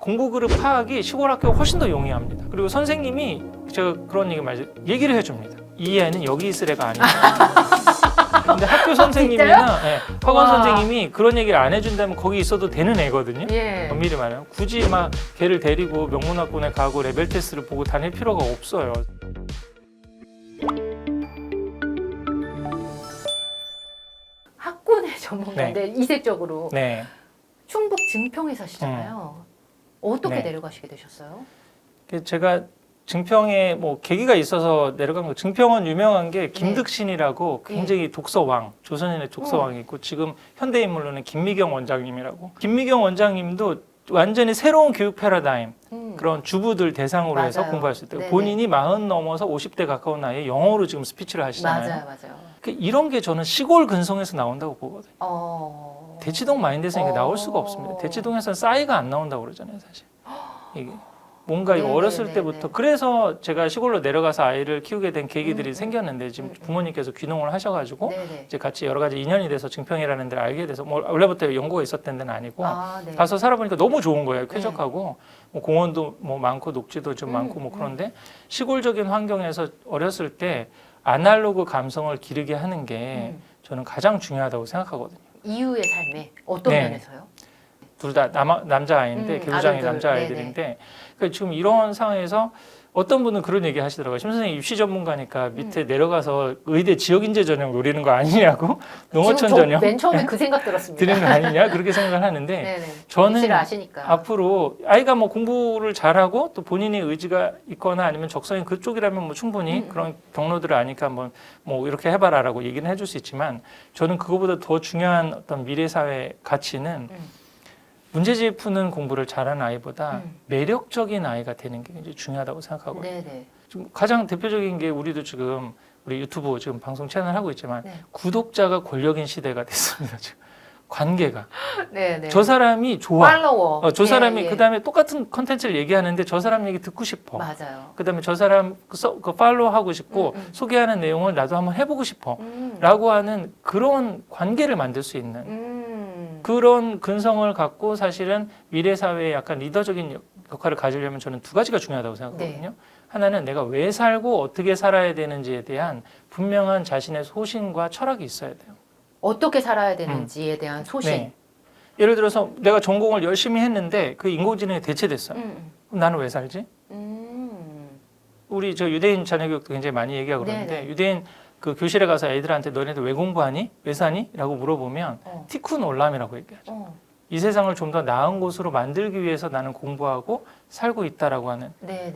공부 그룹 파악이 시골 학교가 훨씬 더 용이합니다. 그리고 선생님이 제가 그런 얘기를 해줍니다. 이 애는 여기 있을 애가 아니다. 근데 학교 선생님이나 학원 선생님이 그런 얘기를 안 해준다면 거기 있어도 되는 애거든요. 예. 엄밀히 말하면 굳이 막 걔를 데리고 명문학원에 가고 레벨 테스트를 보고 다닐 필요가 없어요. 학군의 전문가인데 이색적으로 네. 충북 증평에 사시잖아요. 어떻게 네. 내려가시게 되셨어요? 제가 증평에 뭐 계기가 있어서 내려간 거. 증평은 유명한 게 김득신이라고 굉장히 독서왕, 조선인의 독서왕이 있고 지금 현대인물로는 김미경 원장님이라고. 김미경 원장님도 완전히 새로운 교육 패러다임, 그런 주부들 대상으로 해서 맞아요. 공부할 수 있대요. 네네. 본인이 40 넘어서 50대 가까운 나이에 영어로 지금 스피치를 하시잖아요. 맞아요. 이런 게 저는 시골 근성에서 나온다고 보거든요. 대치동 마인드에서 이게 나올 수가 없습니다. 대치동에서는 싸이가 안 나온다고 그러잖아요, 사실. 이게 뭔가 이거 어렸을 때부터. 그래서 제가 시골로 내려가서 아이를 키우게 된 계기들이 생겼는데 지금 부모님께서 귀농을 하셔가지고 이제 같이 여러 가지 인연이 돼서 증평이라는 데를 알게 돼서 뭐 원래부터 연고가 있었던 데는 아니고 가서 살아보니까 너무 좋은 거예요. 쾌적하고 뭐 공원도 뭐 많고 녹지도 좀 많고 뭐 그런데 시골적인 환경에서 어렸을 때 아날로그 감성을 기르게 하는 게 저는 가장 중요하다고 생각하거든요. 이후의 삶에 어떤 면에서요? 둘 다 남자아이인데 개구장이 남자아이들인데 그러니까 지금 이런 상황에서 어떤 분은 그런 얘기 하시더라고요. 심 선생님 입시 전문가니까 밑에 내려가서 의대 지역인재 전형 노리는 거 아니냐고. 농어촌 전형 맨 처음에 그 생각 들었습니다. 드리는 거 아니냐 그렇게 생각을 하는데 저는 아시니까. 앞으로 아이가 뭐 공부를 잘하고 또 본인의 의지가 있거나 아니면 적성이 그쪽이라면 뭐 충분히 그런 경로들을 아니까 한번 뭐 이렇게 해봐라라고 얘기는 해줄 수 있지만 저는 그거보다 더 중요한 어떤 미래 사회 가치는 문제집 푸는 공부를 잘하는 아이보다 매력적인 아이가 되는 게 굉장히 중요하다고 생각하거든요. 지금 가장 대표적인 게 우리도 지금 우리 유튜브 지금 방송 채널 하고 있지만 구독자가 권력인 시대가 됐습니다. 지금 관계가 저 사람이 좋아. 팔로워. 저 사람이 그다음에 똑같은 컨텐츠를 얘기하는데 저 사람 얘기 듣고 싶어. 맞아요. 그다음에 저 사람 그 팔로우 하고 싶고 소개하는 내용을 나도 한번 해보고 싶어라고 하는 그런 관계를 만들 수 있는. 그런 근성을 갖고 사실은 미래 사회에 약간 리더적인 역할을 가지려면 저는 두 가지가 중요하다고 생각하거든요. 하나는 내가 왜 살고 어떻게 살아야 되는지에 대한 분명한 자신의 소신과 철학이 있어야 돼요. 어떻게 살아야 되는지에 대한 소신. 예를 들어서 내가 전공을 열심히 했는데 그 인공지능에 대체됐어요. 그럼 나는 왜 살지? 우리 저 유대인 자녀교육도 굉장히 많이 얘기하고 그러는데 유대인 그 교실에 가서 애들한테 너네들 왜 공부하니? 왜 사니? 라고 물어보면 티쿤 올람이라고 얘기하죠. 이 세상을 좀 더 나은 곳으로 만들기 위해서 나는 공부하고 살고 있다라고 하는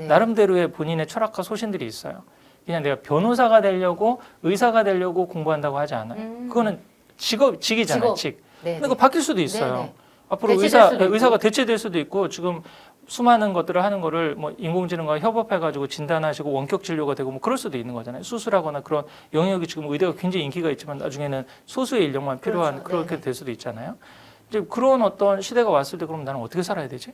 나름대로의 본인의 철학과 소신들이 있어요. 그냥 내가 변호사가 되려고 의사가 되려고 공부한다고 하지 않아요. 그거는 직이잖아요. 직. 근데 그거 바뀔 수도 있어요. 앞으로 의사가 대체될 수도 있고 지금 수많은 것들을 하는 거를 뭐 인공지능과 협업해가지고 진단하시고 원격 진료가 되고 뭐 그럴 수도 있는 거잖아요. 수술하거나 그런 영역이 지금 의대가 굉장히 인기가 있지만 나중에는 소수의 인력만 필요한 그렇게 될 수도 있잖아요. 이제 그런 어떤 시대가 왔을 때 그럼 나는 어떻게 살아야 되지?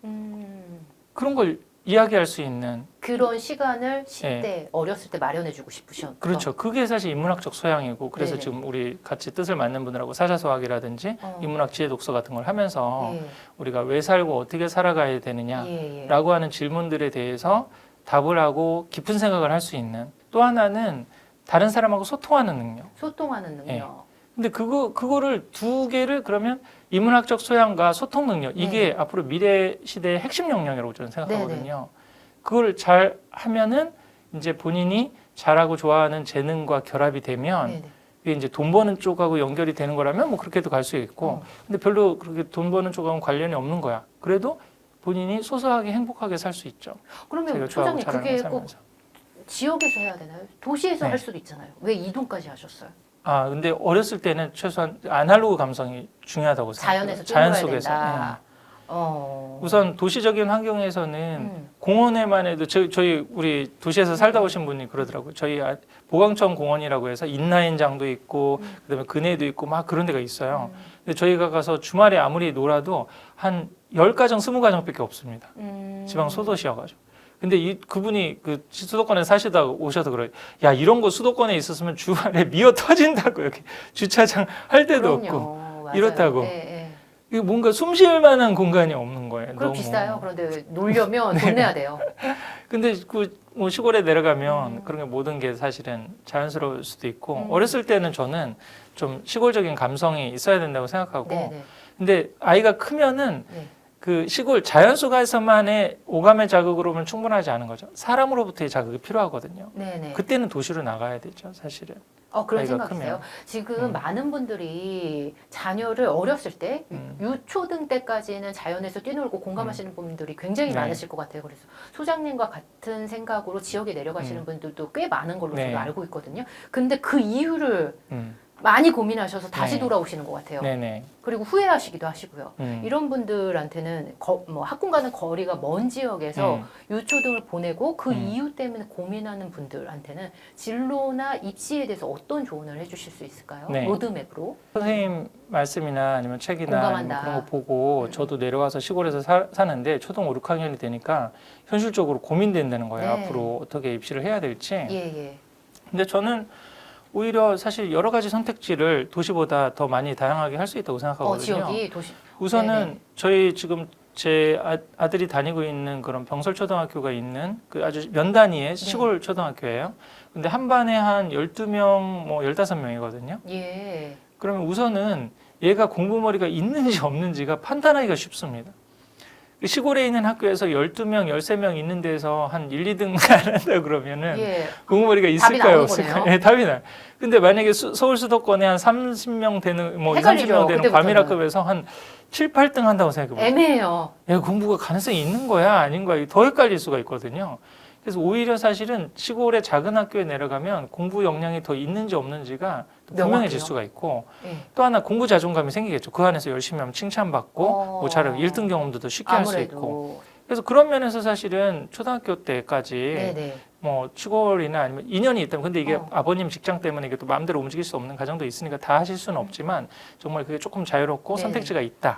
그런 걸 이야기할 수 있는 그런 시간을 10대 어렸을 때 마련해주고 싶으셨던. 그렇죠. 그게 사실 인문학적 소양이고 그래서 지금 우리 같이 뜻을 맞는 분들하고 사자소학이라든지 인문학 지혜 독서 같은 걸 하면서 우리가 왜 살고 어떻게 살아가야 되느냐라고 하는 질문들에 대해서 답을 하고 깊은 생각을 할 수 있는 또 하나는 다른 사람하고 소통하는 능력. 근데 그거를 두 개를 그러면 인문학적 소양과 소통 능력 이게 앞으로 미래 시대의 핵심 역량이라고 저는 생각하거든요. 그걸 잘 하면은 이제 본인이 잘하고 좋아하는 재능과 결합이 되면 이게 이제 돈 버는 쪽하고 연결이 되는 거라면 뭐 그렇게도 갈 수 있고 근데 별로 그렇게 돈 버는 쪽하고는 관련이 없는 거야. 그래도 본인이 소소하게 행복하게 살 수 있죠. 그러면 소장님 그게 꼭 지역에서 해야 되나요? 도시에서 할 수도 있잖아요. 왜 이동까지 하셨어요? 근데 어렸을 때는 최소한 아날로그 감성이 중요하다고 생각해요. 자연 속에서. 우선 도시적인 환경에서는 공원에만 해도 저희 우리 도시에서 살다 오신 분이 그러더라고요. 저희 보강천 공원이라고 해서 인라인장도 있고 그다음에 근해도 있고 막 그런 데가 있어요. 근데 저희가 가서 주말에 아무리 놀아도 한 10가정, 20가정밖에 없습니다. 지방 소도시여가지고. 근데 그분이 그 수도권에 사시다 오셔서 그래요. 야, 이런 거 수도권에 있었으면 주말에 미어 터진다고. 이렇게 주차장 할 데도 없고. 맞아요. 이렇다고. 이게 뭔가 숨 쉴 만한 공간이 없는 거예요. 그럼 비싸요. 그런데 놀려면 돈 내야 돼요. 근데 뭐 시골에 내려가면 그런 게 모든 게 사실은 자연스러울 수도 있고 어렸을 때는 저는 좀 시골적인 감성이 있어야 된다고 생각하고 네네. 근데 아이가 크면은 네. 그 시골 자연 속에서만의 오감의 자극으로는 충분하지 않은 거죠. 사람으로부터의 자극이 필요하거든요. 네네. 그때는 도시로 나가야 되죠, 사실은. 그런 아이가 생각 있어요. 크면. 지금 많은 분들이 자녀를 어렸을 때 유초등 때까지는 자연에서 뛰놀고 공감하시는 분들이 굉장히 네. 많으실 것 같아요. 그래서 소장님과 같은 생각으로 지역에 내려가시는 분들도 꽤 많은 걸로 네. 저도 알고 있거든요. 근데 그 이유를 음. 많이 고민하셔서 다시 네. 돌아오시는 것 같아요. 네네. 그리고 후회하시기도 하시고요. 이런 분들한테는 뭐 학군과는 거리가 먼 지역에서 유초등을 보내고 그 이유 때문에 고민하는 분들한테는 진로나 입시에 대해서 어떤 조언을 해주실 수 있을까요? 네. 로드맵으로. 선생님 말씀이나 아니면 책이나 공감한다. 아니면 그런 거 보고 저도 내려가서 시골에서 사는데 초등 5, 6학년이 되니까 현실적으로 고민된다는 거예요. 네. 앞으로 어떻게 입시를 해야 될지. 예. 근데 저는 오히려 사실 여러 가지 선택지를 도시보다 더 많이 다양하게 할 수 있다고 생각하거든요. 지역이 도시. 우선은 네네. 저희 지금 제 아들이 다니고 있는 그런 병설초등학교가 있는 그 아주 면 단위의 시골 초등학교예요. 근데 한 반에 한 12명, 뭐 15명이거든요. 예. 그러면 우선은 얘가 공부머리가 있는지 없는지가 판단하기가 쉽습니다. 시골에 있는 학교에서 12명, 13명 있는 데서 한 1, 2등 한다 그러면은 공부머리가 있을까요, 없을까요? 네, 답이 나요. 근데 만약에 서울 수도권에 한 30명 되는, 뭐 2, 30명 되는 과밀학급에서 한 7, 8등 한다고 생각해보세요. 애매해요. 얘가 공부가 가능성이 있는 거야, 아닌 거야, 더 헷갈릴 수가 있거든요. 그래서 오히려 사실은 시골의 작은 학교에 내려가면 공부 역량이 더 있는지 없는지가 분명해질 수가 있고 또 하나 공부 자존감이 생기겠죠. 그 안에서 열심히 하면 칭찬받고 뭐 잘하고 1등 경험도 더 쉽게 할 수 있고 그래서 그런 면에서 사실은 초등학교 때까지 뭐 시골이나 아니면 인연이 있다면 근데 이게 아버님 직장 때문에 이게 또 마음대로 움직일 수 없는 가정도 있으니까 다 하실 수는 없지만 정말 그게 조금 자유롭고 선택지가 있다.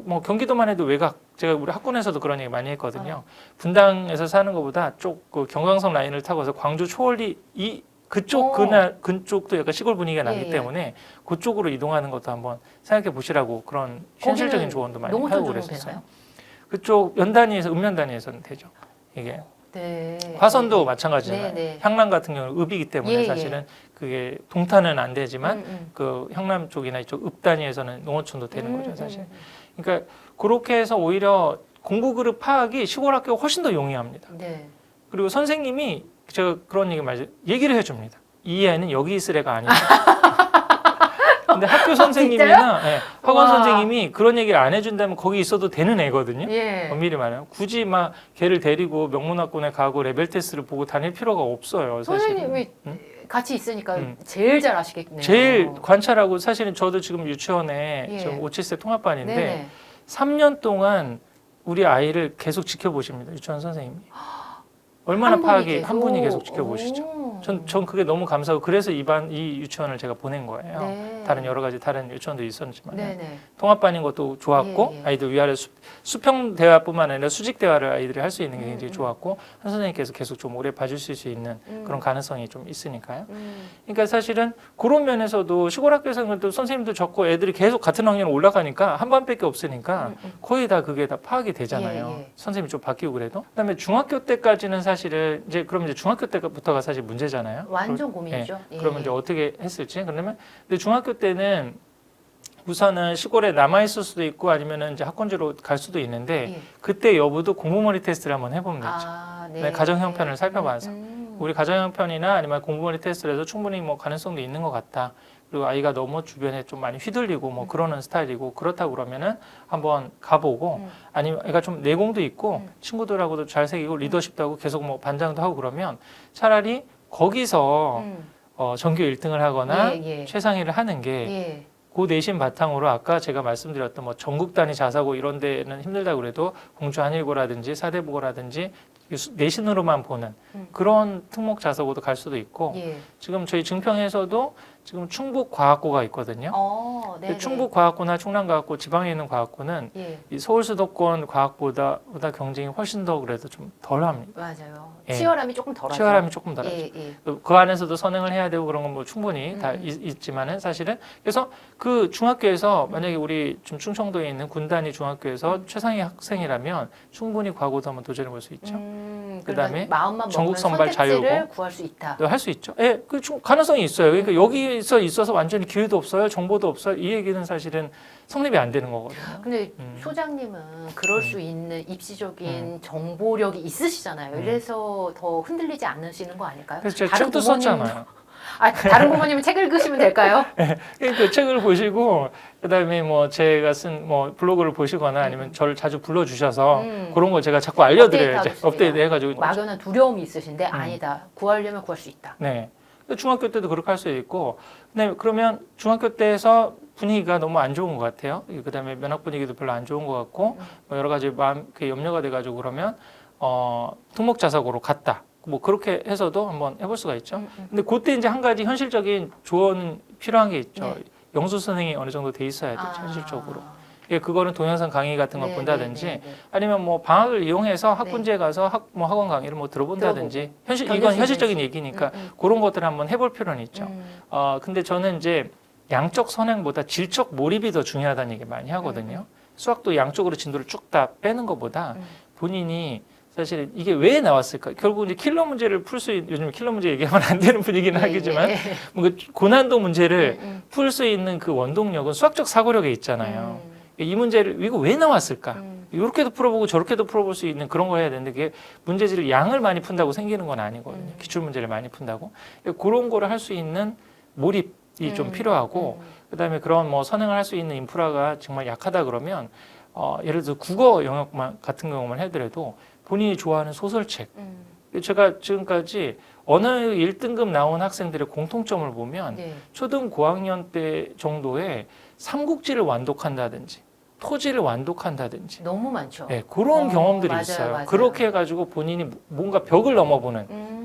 뭐 경기도만 해도 외곽 제가 우리 학군에서도 그런 얘기 많이 했거든요. 분당에서 사는 것보다 쪽 그 경강선 라인을 타고서 광주 초월리 그쪽도 약간 시골 분위기가 나기 때문에 그쪽으로 이동하는 것도 한번 생각해 보시라고 그런 현실적인 조언도 많이 하고 그랬었어요. 그쪽 연단위에서 읍면단위에서는 되죠. 이게 화선도 마찬가지잖아요. 향남 같은 경우는 읍이기 때문에 사실은 그게 동탄은 안 되지만 그 향남 쪽이나 이쪽 읍 단위에서는 농어촌도 되는 거죠, 사실. 그러니까 그렇게 해서 오히려 공부 그룹 파악이 시골 학교가 훨씬 더 용이합니다. 그리고 선생님이 제가 그런 얘기를 해줍니다. 이 애는 여기 있을 애가 아니다. 근데 학교 선생님이나 학원 선생님이 그런 얘기를 안 해준다면 거기 있어도 되는 애거든요. 엄밀히 말하면 굳이 막 걔를 데리고 명문학원에 가고 레벨 테스트를 보고 다닐 필요가 없어요. 사실은. 선생님이 같이 있으니까 제일 잘 아시겠네요. 제일 관찰하고 사실은 저도 지금 유치원에 지금 5, 7세 통합반인데 3년 동안 우리 아이를 계속 지켜보십니다. 유치원 선생님이. 얼마나 파악이 한 분이 계속 지켜보시죠. 전 그게 너무 감사하고 그래서 이 유치원을 제가 보낸 거예요. 다른 여러 가지 다른 유치원도 있었지만 통합반인 것도 좋았고 아이들 위아래 수평 대화뿐만 아니라 수직 대화를 아이들이 할 수 있는 게 굉장히 좋았고 한 선생님께서 계속 좀 오래 봐주실 수 있는 그런 가능성이 좀 있으니까요. 그러니까 사실은 그런 면에서도 시골 학교에서는 또 선생님도 적고 애들이 계속 같은 학년 올라가니까 한 반밖에 없으니까 거의 다 그게 다 파악이 되잖아요. 선생님이 좀 바뀌고 그래도. 그다음에 중학교 때까지는 사실은 그럼 이제 중학교 때부터가 사실 문제잖아요. 완전 고민이죠. 그러면 이제 어떻게 했을지. 그러면 근데 중학교 때는 우선은 시골에 남아 있을 수도 있고 아니면은 이제 학원지로 갈 수도 있는데 그때 여부도 공부머리 테스트를 한번 해보면 되죠. 가정 형편을 살펴봐서 우리 가정 형편이나 아니면 공부머리 테스트를 해서 충분히 뭐 가능성도 있는 것 같다. 그리고 아이가 너무 주변에 좀 많이 휘둘리고 뭐 그러는 스타일이고 그렇다고 그러면은 한번 가보고 아니면 애가 좀 내공도 있고 친구들하고도 잘 새기고 리더십도 하고 계속 뭐 반장도 하고 그러면 차라리 거기서 전교 1등을 하거나 최상위를 하는 게 그 내신 바탕으로 아까 제가 말씀드렸던 뭐 전국 단위 자사고 이런 데는 힘들다고 그래도 공주 한일고라든지 사대국어라든지 내신으로만 보는 그런 특목 자사고도 갈 수도 있고 지금 저희 증평에서도 지금 충북과학고가 있거든요. 근데 충북과학고나 충남과학고 지방에 있는 과학고는 예. 이 서울 수도권 과학보다 경쟁이 훨씬 더 그래도 좀 덜합니다. 맞아요. 예. 치열함이 조금 덜하죠. 치열함이 조금 덜하죠. 예, 예. 그 안에서도 선행을 해야 되고 그런 건 뭐 충분히 다 있지만은 사실은 그래서 그 중학교에서 만약에 우리 좀 충청도에 있는 군단위 중학교에서 최상위 학생이라면 충분히 과고도 한번 도전해 볼 수 있죠. 그다음에 마음만 전국 먹으면 선발 선택지를 자유고. 구할 수 있다. 할 수 있죠. 예, 그 가능성이 있어요. 그러니까 여기서 있어서 완전히 기회도 없어요, 정보도 없어요. 이 얘기는 사실은 성립이 안 되는 거거든요. 근데 소장님은 그럴 수 있는 입시적인 정보력이 있으시잖아요. 이래서 더 흔들리지 않으시는 거 아닐까요? 그래서 제가 책도 썼잖아요. 다른 부모님은 책 읽으시면 될까요? 그 책을 보시고 그다음에 뭐 제가 쓴 뭐 블로그를 보시거나 아니면 저를 자주 불러주셔서 그런 걸 제가 자꾸 알려드려야죠. 업데이트 해가지고. 막연한 두려움이 있으신데 아니다. 구하려면 구할 수 있다. 네. 중학교 때도 그렇게 할 수 있고, 근데 그러면 중학교 때에서 분위기가 너무 안 좋은 것 같아요. 그다음에 면학 분위기도 별로 안 좋은 것 같고, 뭐 여러 가지 마음 염려가 돼가지고 그러면 특목자사고로 갔다. 뭐 그렇게 해서도 한번 해볼 수가 있죠. 근데 그때 이제 한 가지 현실적인 조언은 필요한 게 있죠. 네. 영수 선행이 어느 정도 돼 있어야 돼요. 현실적으로. 예, 그거는 동영상 강의 같은 걸 본다든지 아니면 뭐 방학을 이용해서 학군지에 가서 학원 강의를 뭐 들어본다든지 이건 현실적인 얘기니까 그런 것들을 한번 해볼 필요는 있죠. 근데 저는 이제 양적 선행보다 질적 몰입이 더 중요하다는 얘기 많이 하거든요. 수학도 양쪽으로 진도를 쭉 다 빼는 것보다 본인이 사실 이게 왜 나왔을까? 결국 이제 킬러 문제를 풀 수 있는, 요즘 킬러 문제 얘기하면 안 되는 분위기는 하겠지만 뭔가 고난도 문제를 풀 수 있는 그 원동력은 수학적 사고력에 있잖아요. 이 문제를 이거 왜 나왔을까? 이렇게도 풀어보고 저렇게도 풀어볼 수 있는 그런 거 해야 되는데 그게 문제지를 양을 많이 푼다고 생기는 건 아니거든요. 기출 문제를 많이 푼다고. 그런 거를 할 수 있는 몰입이 좀 필요하고 그다음에 그런 뭐 선행을 할 수 있는 인프라가 정말 약하다 그러면 예를 들어 국어 영역만 같은 경우만 해더라도 본인이 좋아하는 소설책. 제가 지금까지 언어 1등급 나온 학생들의 공통점을 보면 초등 고학년 때 정도에 삼국지를 완독한다든지 토지를 완독한다든지 너무 많죠. 네, 그런 경험들이 맞아요, 있어요. 맞아요. 그렇게 해가지고 본인이 뭔가 벽을 넘어보는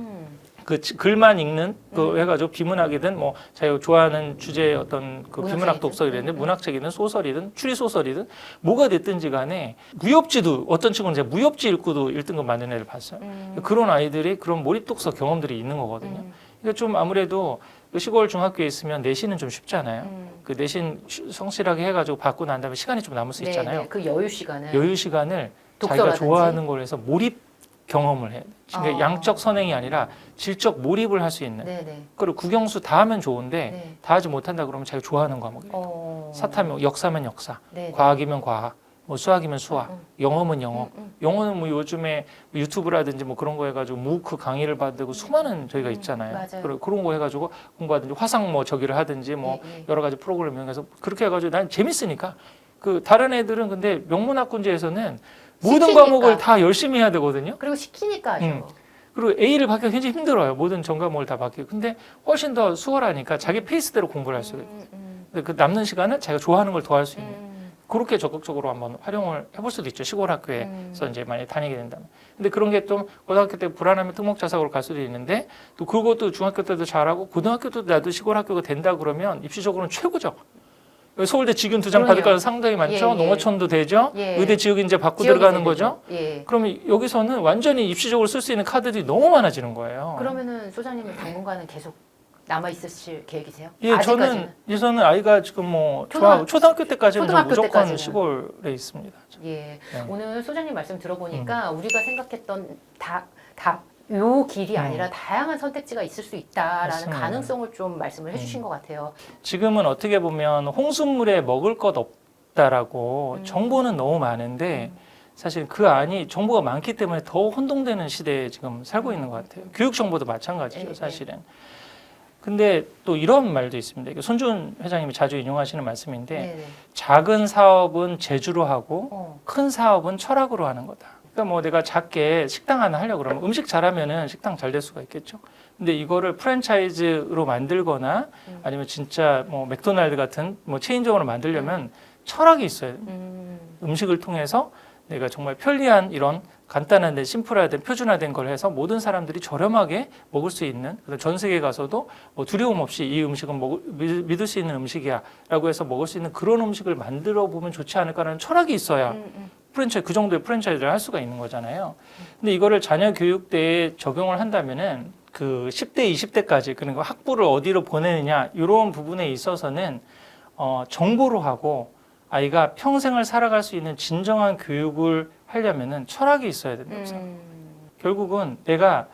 그 글만 읽는 그 해가지고 비문학이든 뭐 자기가 좋아하는 주제의 어떤 그 비문학 독서 이랬는데 문학책이든 소설이든 추리 소설이든 뭐가 됐든지 간에 무협지도 어떤 친구는 제가 무협지 읽고도 1등급 맞는 애를 봤어요. 그런 아이들이 그런 몰입 독서 경험들이 있는 거거든요. 그러니까 좀 아무래도 시골 중학교에 있으면 내신은 좀 쉽잖아요. 그 내신 성실하게 해가지고 받고 난 다음에 시간이 좀 남을 수 있잖아요. 그 여유 시간을 자기가 독서라든지. 좋아하는 걸 해서 몰입 경험을 해야 돼. 그러니까 양적 선행이 아니라 질적 몰입을 할 수 있는. 그리고 국영수 다 하면 좋은데 다 하지 못한다 그러면 자기가 좋아하는 과목이에요. 사타면 역사면 역사, 과학이면 과학, 뭐 수학이면 수학, 영어면 영어. 영어는 뭐 요즘에 유튜브라든지 뭐 그런 거 해가지고 무크 강의를 받고 수많은 저희가 있잖아요. 그런 거 해가지고 공부하든지 화상 뭐 저기를 하든지 뭐 여러 가지 프로그램 이용해서 그렇게 해가지고 난 재밌으니까 그 다른 애들은 근데 명문학군제에서는 모든 과목을 다 열심히 해야 되거든요. 그리고 시키니까 하죠. 그리고 A를 받기가 굉장히 힘들어요. 모든 전 과목을 다 받기. 근데 훨씬 더 수월하니까 자기 페이스대로 공부를 할 수가 있어요. 근데 그 남는 시간은 자기가 좋아하는 걸 더 할 수 있는. 그렇게 적극적으로 한번 활용을 해볼 수도 있죠. 시골 학교에서 이제 많이 다니게 된다면. 근데 그런 게 좀 고등학교 때 불안하면 특목자사고로 갈 수도 있는데 또 그것도 중학교 때도 잘하고 고등학교 때도 나도 시골 학교가 된다 그러면 입시적으로는 최고죠. 서울대 직윤 2장 받을 가능 상당히 많죠. 농어촌도 되죠. 의대 지역인재 받고 들어가는 거죠. 그러면 여기서는 완전히 입시적으로 쓸 수 있는 카드들이 너무 많아지는 거예요. 그러면은 소장님은 당분간은 계속 남아 있으실 계획이세요? 예, 저는 아이가 지금 뭐 초등학교 때까지는 무조건 시골에 있습니다. 오늘 소장님 말씀 들어보니까 우리가 생각했던 요 길이 아니라 다양한 선택지가 있을 수 있다라는 맞습니다. 가능성을 좀 말씀을 해주신 것 같아요. 지금은 어떻게 보면 홍순물에 먹을 것 없다라고 정보는 너무 많은데 사실 그 안이 정보가 많기 때문에 더 혼동되는 시대에 지금 살고 있는 것 같아요. 교육 정보도 마찬가지죠, 사실은. 근데 또 이런 말도 있습니다. 손준 회장님이 자주 인용하시는 말씀인데 작은 사업은 재주로 하고 큰 사업은 철학으로 하는 거다. 그러니까 뭐 내가 작게 식당 하나 하려고 그러면 음식 잘하면은 식당 잘 될 수가 있겠죠. 근데 이거를 프랜차이즈로 만들거나 아니면 진짜 뭐 맥도날드 같은 뭐 체인점으로 만들려면 철학이 있어야 됩니다. 음식을 통해서 내가 정말 편리한 이런 간단한데 심플화된 표준화된 걸 해서 모든 사람들이 저렴하게 먹을 수 있는, 전 세계에 가서도 뭐 두려움 없이 이 음식은 믿을 수 있는 음식이야라고 해서 먹을 수 있는 그런 음식을 만들어 보면 좋지 않을까라는 철학이 있어야 프랜차이즈, 그 정도의 프랜차이즈를 할 수가 있는 거잖아요. 근데 이거를 자녀 교육 때에 적용을 한다면은 그 10대, 20대까지 그러니까 학부를 어디로 보내느냐 이런 부분에 있어서는 정보로 하고 아이가 평생을 살아갈 수 있는 진정한 교육을 하려면은 철학이 있어야 된다고 생각해요. 결국은 내가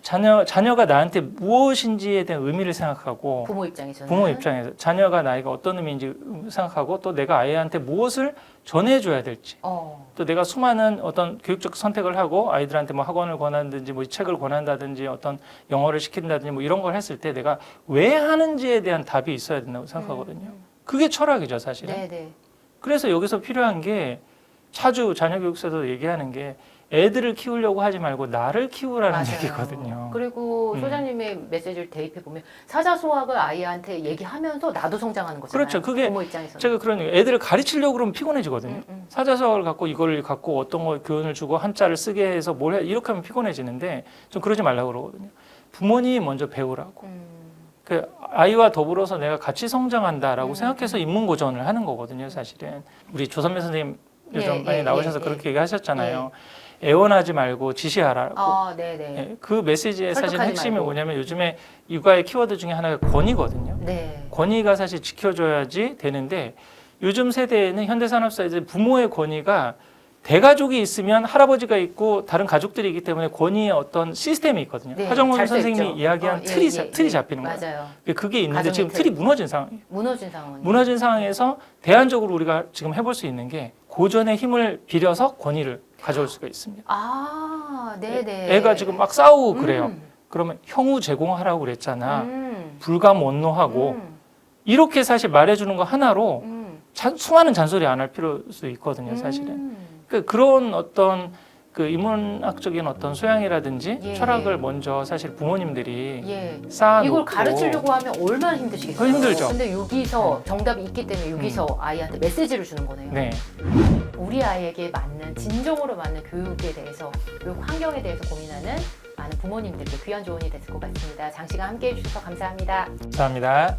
자녀가 나한테 무엇인지에 대한 의미를 생각하고 부모 입장에서는 부모 입장에서 자녀가 나에게 어떤 의미인지 생각하고 또 내가 아이한테 무엇을 전해줘야 될지 또 내가 수많은 어떤 교육적 선택을 하고 아이들한테 뭐 학원을 권한다든지 뭐 책을 권한다든지 어떤 영어를 시킨다든지 뭐 이런 걸 했을 때 내가 왜 하는지에 대한 답이 있어야 된다고 생각하거든요. 그게 철학이죠, 사실은. 네네. 그래서 여기서 필요한 게 자주 자녀교육에서도 얘기하는 게 애들을 키우려고 하지 말고 나를 키우라는 맞아요. 얘기거든요. 그리고 소장님의 메시지를 대입해 보면 사자소학을 아이한테 얘기하면서 나도 성장하는 거잖아요. 그렇죠. 그게 부모 입장에서는. 제가 그런 애들을 가르치려고 그러면 피곤해지거든요. 사자성어를 갖고 이걸 갖고 어떤 거 교훈을 주고 한자를 쓰게 해서 뭘 해 이렇게 하면 피곤해지는데 좀 그러지 말라고 그러거든요. 부모님이 먼저 배우라고. 그 아이와 더불어서 내가 같이 성장한다라고 생각해서 인문고전을 하는 거거든요, 사실은. 우리 조선배 선생님 요즘 많이 나오셔서 그렇게 얘기하셨잖아요. 애원하지 말고 지시하라고. 네네. 그 메시지의 사실 설득하지 핵심이 말고. 뭐냐면 요즘에 육아의 키워드 중에 하나가 권위거든요. 네. 권위가 사실 지켜줘야지 되는데 요즘 세대에는 현대산업사회에서 부모의 권위가 대가족이 있으면 할아버지가 있고 다른 가족들이 있기 때문에 권위의 어떤 시스템이 있거든요. 네, 하정원 잘 써 선생님이 있죠. 이야기한 틀이 잡히는 거예요. 맞아요. 그게 있는데 가정의 지금 틀. 틀이 무너진 상황이에요. 무너진 상황. 무너진 상황에서 대안적으로 우리가 지금 해볼 수 있는 게 고전의 힘을 빌려서 권위를 가져올 수가 있습니다. 네네. 애가 지금 막 싸우고 그래요. 그러면 형우 제공하라고 그랬잖아. 불감 원노하고 이렇게 사실 말해주는 거 하나로 수많은 잔소리 안 할 필요도 있거든요, 사실은. 그런 어떤 그 인문학적인 어떤 소양이라든지 철학을 먼저 사실 부모님들이 쌓아놓고 이걸 가르치려고 하면 얼마나 힘드시겠어요. 힘들죠. 근데 여기서 정답이 있기 때문에 여기서 아이한테 메시지를 주는 거네요. 네. 우리 아이에게 맞는 진정으로 맞는 교육에 대해서 교육 환경에 대해서 고민하는 많은 부모님들께 귀한 조언이 됐을 것 같습니다. 장시간 함께해 주셔서 감사합니다. 감사합니다.